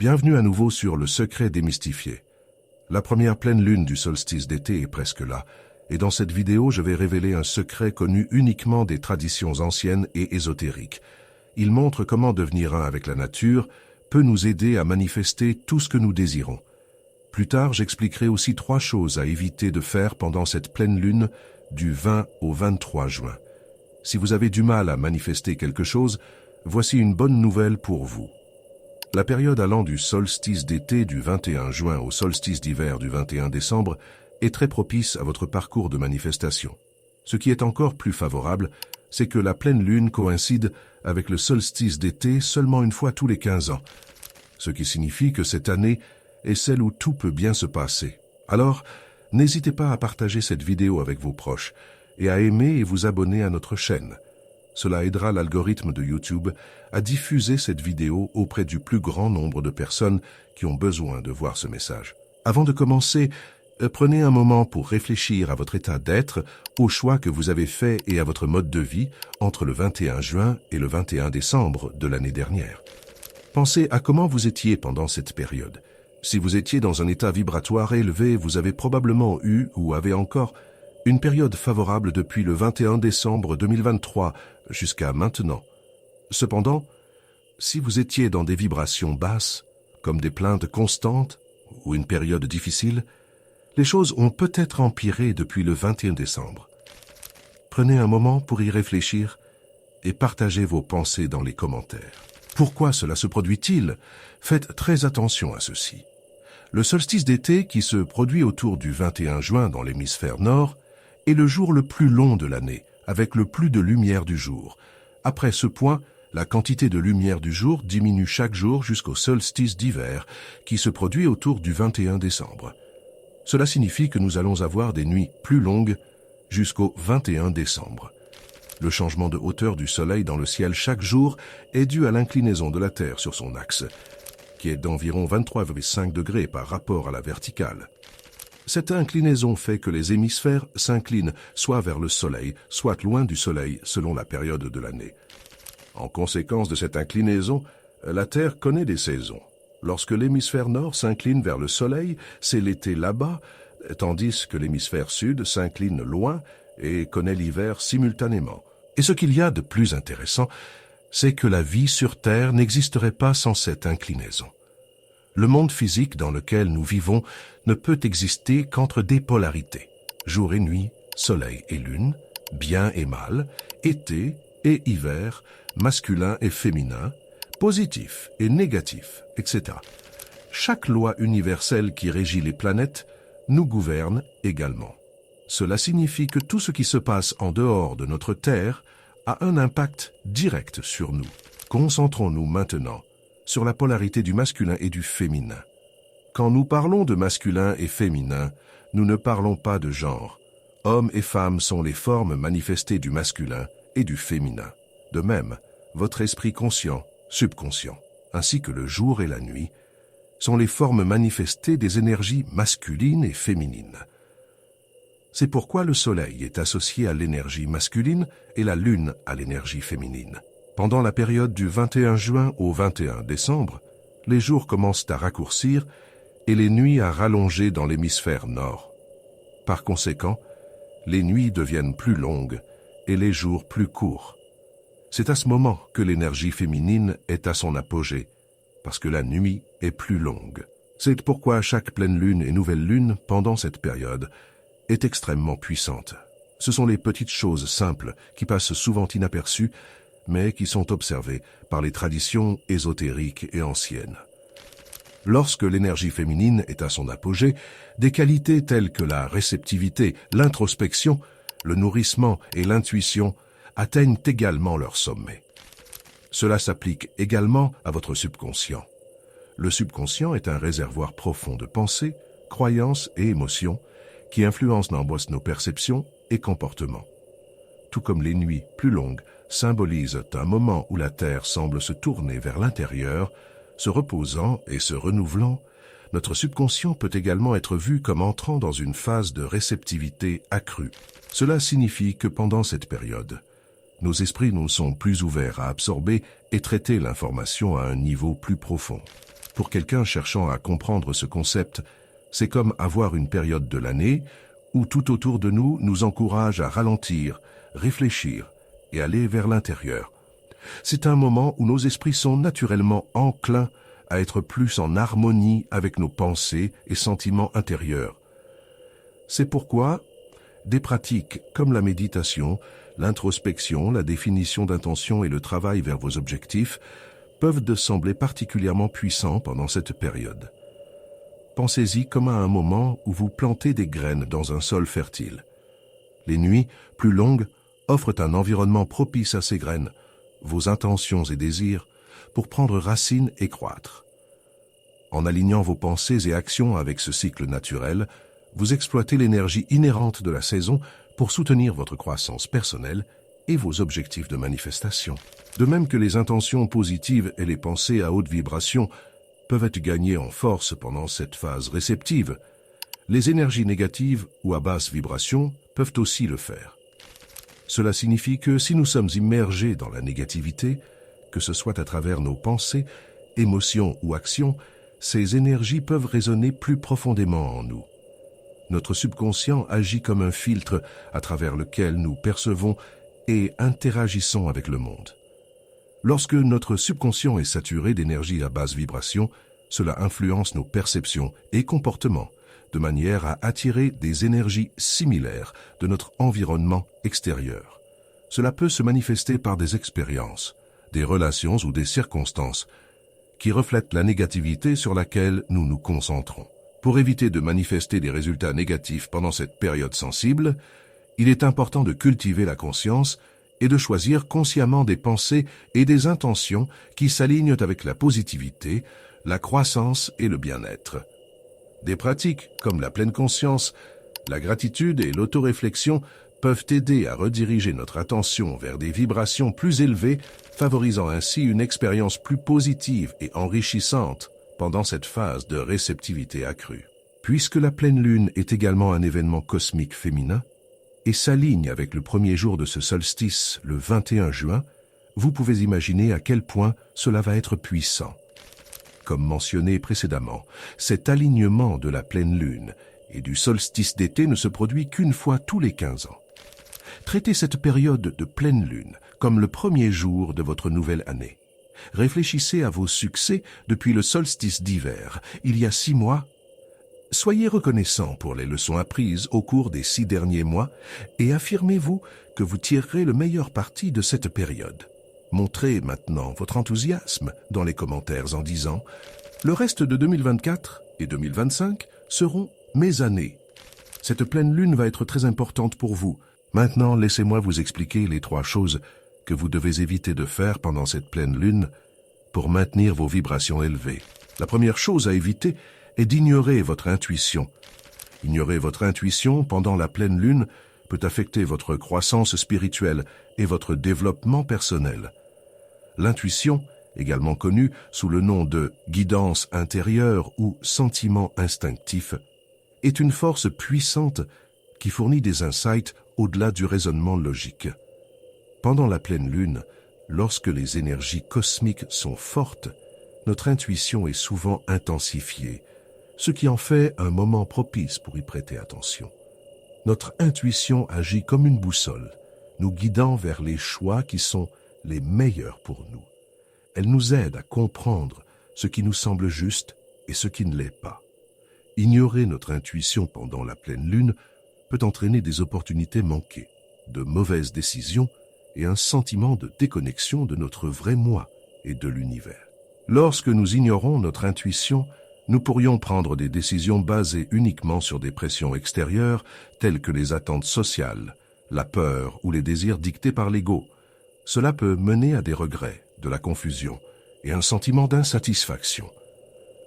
Bienvenue à nouveau sur Le Secret démystifié. La première pleine lune du solstice d'été est presque là, et dans cette vidéo je vais révéler un secret connu uniquement des traditions anciennes et ésotériques. Il montre comment devenir un avec la nature peut nous aider à manifester tout ce que nous désirons. Plus tard, j'expliquerai aussi 3 choses à éviter de faire pendant cette pleine lune du 20 au 23 juin. Si vous avez du mal à manifester quelque chose, voici une bonne nouvelle pour vous. La période allant du solstice d'été du 21 juin au solstice d'hiver du 21 décembre est très propice à votre parcours de manifestation. Ce qui est encore plus favorable, c'est que la pleine lune coïncide avec le solstice d'été seulement une fois tous les 15 ans, ce qui signifie que cette année est celle où tout peut bien se passer. Alors, n'hésitez pas à partager cette vidéo avec vos proches et à aimer et vous abonner à notre chaîne. Cela aidera l'algorithme de YouTube à diffuser cette vidéo auprès du plus grand nombre de personnes qui ont besoin de voir ce message. Avant de commencer, prenez un moment pour réfléchir à votre état d'être, aux choix que vous avez faits et à votre mode de vie entre le 21 juin et le 21 décembre de l'année dernière. Pensez à comment vous étiez pendant cette période. Si vous étiez dans un état vibratoire élevé, vous avez probablement eu ou avez encore une période favorable depuis le 21 décembre 2023 jusqu'à maintenant. Cependant, si vous étiez dans des vibrations basses, comme des plaintes constantes ou une période difficile, les choses ont peut-être empiré depuis le 21 décembre. Prenez un moment pour y réfléchir et partagez vos pensées dans les commentaires. Pourquoi cela se produit-il? Faites très attention à ceci. Le solstice d'été, qui se produit autour du 21 juin dans l'hémisphère nord, est le jour le plus long de l'année, avec le plus de lumière du jour. Après ce point, la quantité de lumière du jour diminue chaque jour jusqu'au solstice d'hiver, qui se produit autour du 21 décembre. Cela signifie que nous allons avoir des nuits plus longues jusqu'au 21 décembre. Le changement de hauteur du Soleil dans le ciel chaque jour est dû à l'inclinaison de la Terre sur son axe, qui est d'environ 23,5 degrés par rapport à la verticale. Cette inclinaison fait que les hémisphères s'inclinent soit vers le Soleil, soit loin du Soleil selon la période de l'année. En conséquence de cette inclinaison, la Terre connaît des saisons. Lorsque l'hémisphère nord s'incline vers le Soleil, c'est l'été là-bas, tandis que l'hémisphère sud s'incline loin et connaît l'hiver simultanément. Et ce qu'il y a de plus intéressant, c'est que la vie sur Terre n'existerait pas sans cette inclinaison. Le monde physique dans lequel nous vivons ne peut exister qu'entre des polarités, jour et nuit, soleil et lune, bien et mal, été et hiver, masculin et féminin, positif et négatif, etc. Chaque loi universelle qui régit les planètes nous gouverne également. Cela signifie que tout ce qui se passe en dehors de notre Terre a un impact direct sur nous. Concentrons-nous maintenant sur la polarité du masculin et du féminin. Quand nous parlons de masculin et féminin, nous ne parlons pas de genre. Hommes et femmes sont les formes manifestées du masculin et du féminin. De même, votre esprit conscient, subconscient, ainsi que le jour et la nuit, sont les formes manifestées des énergies masculines et féminines. C'est pourquoi le Soleil est associé à l'énergie masculine et la Lune à l'énergie féminine. Pendant la période du 21 juin au 21 décembre, les jours commencent à raccourcir et les nuits à rallonger dans l'hémisphère nord. Par conséquent, les nuits deviennent plus longues et les jours plus courts. C'est à ce moment que l'énergie féminine est à son apogée, parce que la nuit est plus longue. C'est pourquoi chaque pleine lune et nouvelle lune, pendant cette période, est extrêmement puissante. Ce sont les petites choses simples qui passent souvent inaperçues, mais qui sont observées par les traditions ésotériques et anciennes. Lorsque l'énergie féminine est à son apogée, des qualités telles que la réceptivité, l'introspection, le nourrissement et l'intuition atteignent également leur sommet. Cela s'applique également à votre subconscient. Le subconscient est un réservoir profond de pensées, croyances et émotions qui influencent nos perceptions et comportements. Tout comme les nuits plus longues symbolisent un moment où la Terre semble se tourner vers l'intérieur, se reposant et se renouvelant, notre subconscient peut également être vu comme entrant dans une phase de réceptivité accrue. Cela signifie que pendant cette période, nos esprits nous sont plus ouverts à absorber et traiter l'information à un niveau plus profond. Pour quelqu'un cherchant à comprendre ce concept, c'est comme avoir une période de l'année où tout autour de nous nous encourage à ralentir, réfléchir et aller vers l'intérieur. C'est un moment où nos esprits sont naturellement enclins à être plus en harmonie avec nos pensées et sentiments intérieurs. C'est pourquoi des pratiques comme la méditation, l'introspection, la définition d'intention et le travail vers vos objectifs peuvent sembler particulièrement puissants pendant cette période. Pensez-y comme à un moment où vous plantez des graines dans un sol fertile. Les nuits, plus longues, offrent un environnement propice à ces graines, vos intentions et désirs, pour prendre racine et croître. En alignant vos pensées et actions avec ce cycle naturel, vous exploitez l'énergie inhérente de la saison pour soutenir votre croissance personnelle et vos objectifs de manifestation. De même que les intentions positives et les pensées à haute vibration peuvent être gagnées en force pendant cette phase réceptive, les énergies négatives ou à basse vibration peuvent aussi le faire. Cela signifie que si nous sommes immergés dans la négativité, que ce soit à travers nos pensées, émotions ou actions, ces énergies peuvent résonner plus profondément en nous. Notre subconscient agit comme un filtre à travers lequel nous percevons et interagissons avec le monde. Lorsque notre subconscient est saturé d'énergie à basse vibration, cela influence nos perceptions et comportements, de manière à attirer des énergies similaires de notre environnement extérieur. Cela peut se manifester par des expériences, des relations ou des circonstances qui reflètent la négativité sur laquelle nous nous concentrons. Pour éviter de manifester des résultats négatifs pendant cette période sensible, il est important de cultiver la conscience et de choisir consciemment des pensées et des intentions qui s'alignent avec la positivité, la croissance et le bien-être. Des pratiques comme la pleine conscience, la gratitude et l'autoréflexion peuvent aider à rediriger notre attention vers des vibrations plus élevées, favorisant ainsi une expérience plus positive et enrichissante pendant cette phase de réceptivité accrue. Puisque la pleine lune est également un événement cosmique féminin et s'aligne avec le premier jour de ce solstice, le 21 juin, vous pouvez imaginer à quel point cela va être puissant. Comme mentionné précédemment, cet alignement de la pleine lune et du solstice d'été ne se produit qu'une fois tous les 15 ans. Traitez cette période de pleine lune comme le premier jour de votre nouvelle année. Réfléchissez à vos succès depuis le solstice d'hiver, il y a 6 mois. Soyez reconnaissant pour les leçons apprises au cours des 6 derniers mois et affirmez-vous que vous tirerez le meilleur parti de cette période. Montrez maintenant votre enthousiasme dans les commentaires en disant « Le reste de 2024 et 2025 seront mes années. Cette pleine lune va être très importante pour vous. Maintenant, laissez-moi vous expliquer les 3 choses que vous devez éviter de faire pendant cette pleine lune pour maintenir vos vibrations élevées. La première chose à éviter est d'ignorer votre intuition. Ignorer votre intuition pendant la pleine lune peut affecter votre croissance spirituelle et votre développement personnel. L'intuition, également connue sous le nom de guidance intérieure ou sentiment instinctif, est une force puissante qui fournit des insights au-delà du raisonnement logique. Pendant la pleine lune, lorsque les énergies cosmiques sont fortes, notre intuition est souvent intensifiée, ce qui en fait un moment propice pour y prêter attention. Notre intuition agit comme une boussole, nous guidant vers les choix qui sont les meilleurs pour nous. Elle nous aide à comprendre ce qui nous semble juste et ce qui ne l'est pas. Ignorer notre intuition pendant la pleine lune peut entraîner des opportunités manquées, de mauvaises décisions et un sentiment de déconnexion de notre vrai moi et de l'univers. Lorsque nous ignorons notre intuition, nous pourrions prendre des décisions basées uniquement sur des pressions extérieures telles que les attentes sociales, la peur ou les désirs dictés par l'ego. Cela peut mener à des regrets, de la confusion et un sentiment d'insatisfaction.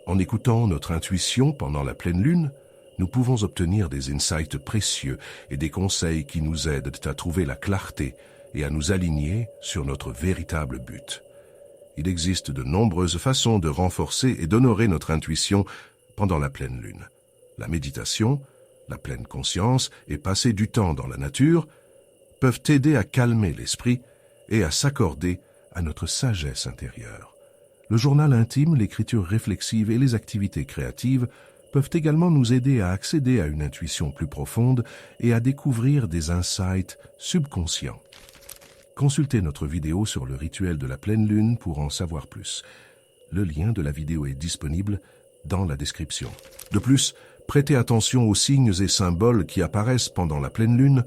En écoutant notre intuition pendant la pleine lune, nous pouvons obtenir des insights précieux et des conseils qui nous aident à trouver la clarté et à nous aligner sur notre véritable but. Il existe de nombreuses façons de renforcer et d'honorer notre intuition pendant la pleine lune. La méditation, la pleine conscience et passer du temps dans la nature peuvent aider à calmer l'esprit et à s'accorder à notre sagesse intérieure. Le journal intime, l'écriture réflexive et les activités créatives peuvent également nous aider à accéder à une intuition plus profonde et à découvrir des insights subconscients. Consultez notre vidéo sur le rituel de la pleine lune pour en savoir plus. Le lien de la vidéo est disponible dans la description. De plus, prêtez attention aux signes et symboles qui apparaissent pendant la pleine lune,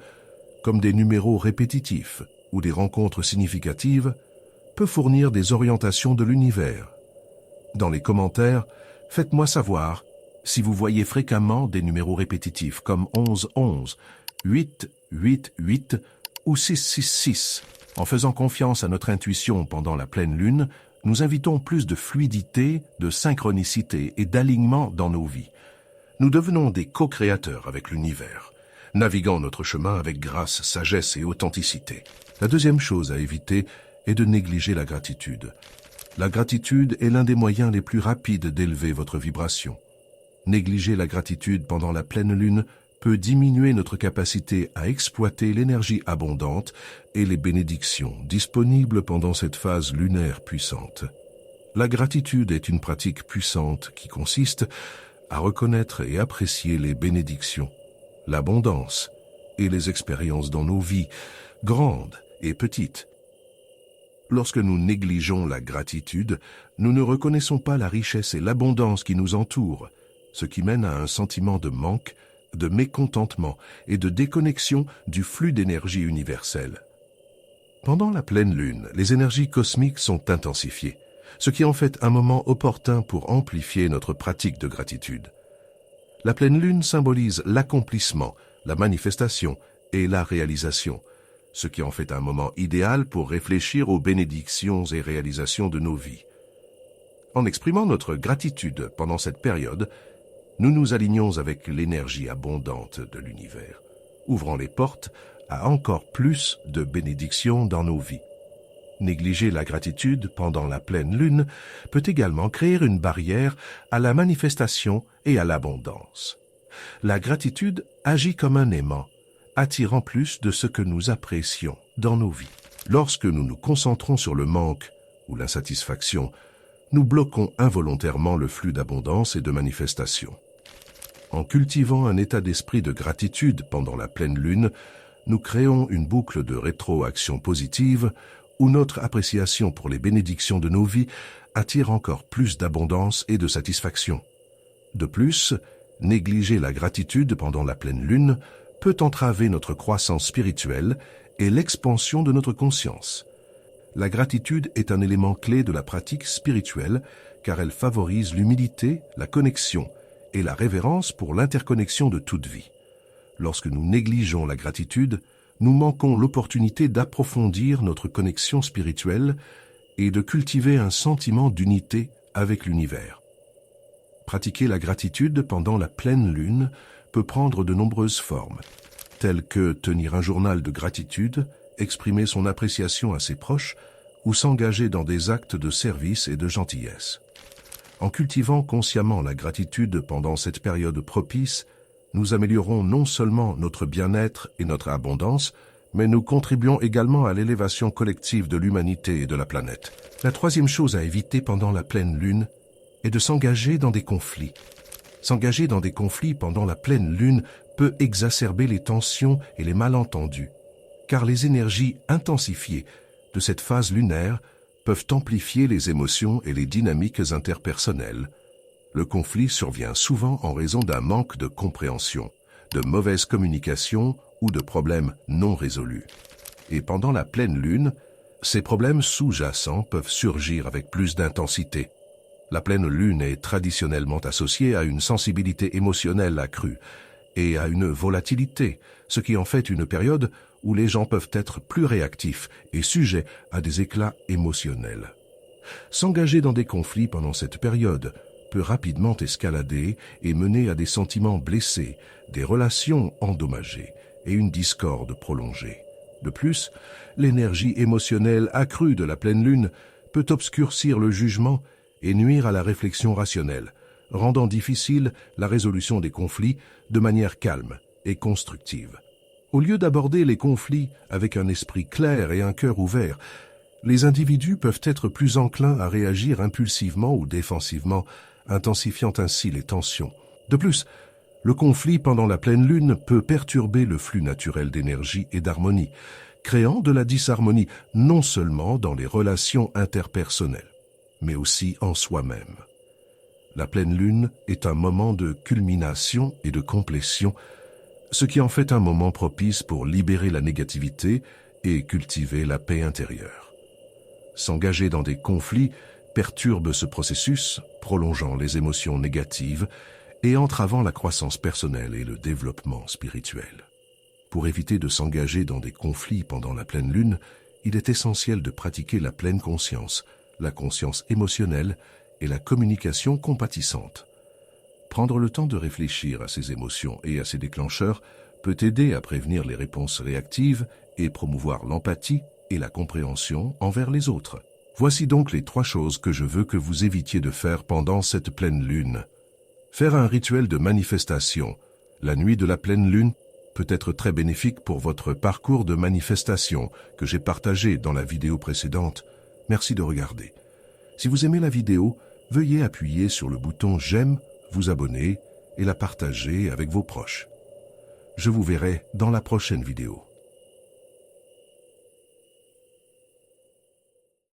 comme des numéros répétitifs ou des rencontres significatives, peut fournir des orientations de l'univers. Dans les commentaires, faites-moi savoir si vous voyez fréquemment des numéros répétitifs comme 11-11, 8-8-8 ou 6-6-6. En faisant confiance à notre intuition pendant la pleine lune, nous invitons plus de fluidité, de synchronicité et d'alignement dans nos vies. Nous devenons des co-créateurs avec l'univers, naviguant notre chemin avec grâce, sagesse et authenticité. La deuxième chose à éviter est de négliger la gratitude. La gratitude est l'un des moyens les plus rapides d'élever votre vibration. Négliger la gratitude pendant la pleine lune peut diminuer notre capacité à exploiter l'énergie abondante et les bénédictions disponibles pendant cette phase lunaire puissante. La gratitude est une pratique puissante qui consiste à reconnaître et apprécier les bénédictions, l'abondance et les expériences dans nos vies, grandes et petites. Lorsque nous négligeons la gratitude, nous ne reconnaissons pas la richesse et l'abondance qui nous entourent, ce qui mène à un sentiment de manque, de mécontentement et de déconnexion du flux d'énergie universelle. Pendant la pleine lune, les énergies cosmiques sont intensifiées, ce qui est en fait un moment opportun pour amplifier notre pratique de gratitude. La pleine lune symbolise l'accomplissement, la manifestation et la réalisation, ce qui en fait un moment idéal pour réfléchir aux bénédictions et réalisations de nos vies. En exprimant notre gratitude pendant cette période, nous nous alignons avec l'énergie abondante de l'univers, ouvrant les portes à encore plus de bénédictions dans nos vies. Négliger la gratitude pendant la pleine lune peut également créer une barrière à la manifestation et à l'abondance. La gratitude agit comme un aimant, attirant plus de ce que nous apprécions dans nos vies. Lorsque nous nous concentrons sur le manque ou l'insatisfaction, nous bloquons involontairement le flux d'abondance et de manifestation. En cultivant un état d'esprit de gratitude pendant la pleine lune, nous créons une boucle de rétroaction positive où notre appréciation pour les bénédictions de nos vies attire encore plus d'abondance et de satisfaction. De plus, négliger la gratitude pendant la pleine lune peut entraver notre croissance spirituelle et l'expansion de notre conscience. La gratitude est un élément clé de la pratique spirituelle car elle favorise l'humilité, la connexion et la révérence pour l'interconnexion de toute vie. Lorsque nous négligeons la gratitude, nous manquons l'opportunité d'approfondir notre connexion spirituelle et de cultiver un sentiment d'unité avec l'univers. Pratiquer la gratitude pendant la pleine lune peut prendre de nombreuses formes, telles que tenir un journal de gratitude, exprimer son appréciation à ses proches ou s'engager dans des actes de service et de gentillesse. En cultivant consciemment la gratitude pendant cette période propice, nous améliorons non seulement notre bien-être et notre abondance, mais nous contribuons également à l'élévation collective de l'humanité et de la planète. La troisième chose à éviter pendant la pleine lune est de s'engager dans des conflits. S'engager dans des conflits pendant la pleine lune peut exacerber les tensions et les malentendus, car les énergies intensifiées de cette phase lunaire peuvent amplifier les émotions et les dynamiques interpersonnelles. Le conflit survient souvent en raison d'un manque de compréhension, de mauvaise communication ou de problèmes non résolus. Et pendant la pleine lune, ces problèmes sous-jacents peuvent surgir avec plus d'intensité. La pleine lune est traditionnellement associée à une sensibilité émotionnelle accrue et à une volatilité, ce qui en fait une période où les gens peuvent être plus réactifs et sujets à des éclats émotionnels. S'engager dans des conflits pendant cette période peut rapidement escalader et mener à des sentiments blessés, des relations endommagées et une discorde prolongée. De plus, l'énergie émotionnelle accrue de la pleine lune peut obscurcir le jugement et nuire à la réflexion rationnelle, rendant difficile la résolution des conflits de manière calme et constructive. Au lieu d'aborder les conflits avec un esprit clair et un cœur ouvert, Les individus peuvent être plus enclins à réagir impulsivement ou défensivement, intensifiant ainsi les tensions. De plus, le conflit pendant la pleine lune peut perturber le flux naturel d'énergie et d'harmonie, créant de la disharmonie non seulement dans les relations interpersonnelles, mais aussi en soi-même. La pleine lune est un moment de culmination et de complétion, ce qui en fait un moment propice pour libérer la négativité et cultiver la paix intérieure. S'engager dans des conflits perturbe ce processus, prolongeant les émotions négatives et entravant la croissance personnelle et le développement spirituel. Pour éviter de s'engager dans des conflits pendant la pleine lune, il est essentiel de pratiquer la pleine conscience, la conscience émotionnelle et la communication compatissante. Prendre le temps de réfléchir à ses émotions et à ses déclencheurs peut aider à prévenir les réponses réactives et promouvoir l'empathie et la compréhension envers les autres. Voici donc les 3 choses que je veux que vous évitiez de faire pendant cette pleine lune. Faire un rituel de manifestation. La nuit de la pleine lune peut être très bénéfique pour votre parcours de manifestation que j'ai partagé dans la vidéo précédente. Merci de regarder. Si vous aimez la vidéo, veuillez appuyer sur le bouton j'aime, vous abonner et la partager avec vos proches. Je vous verrai dans la prochaine vidéo.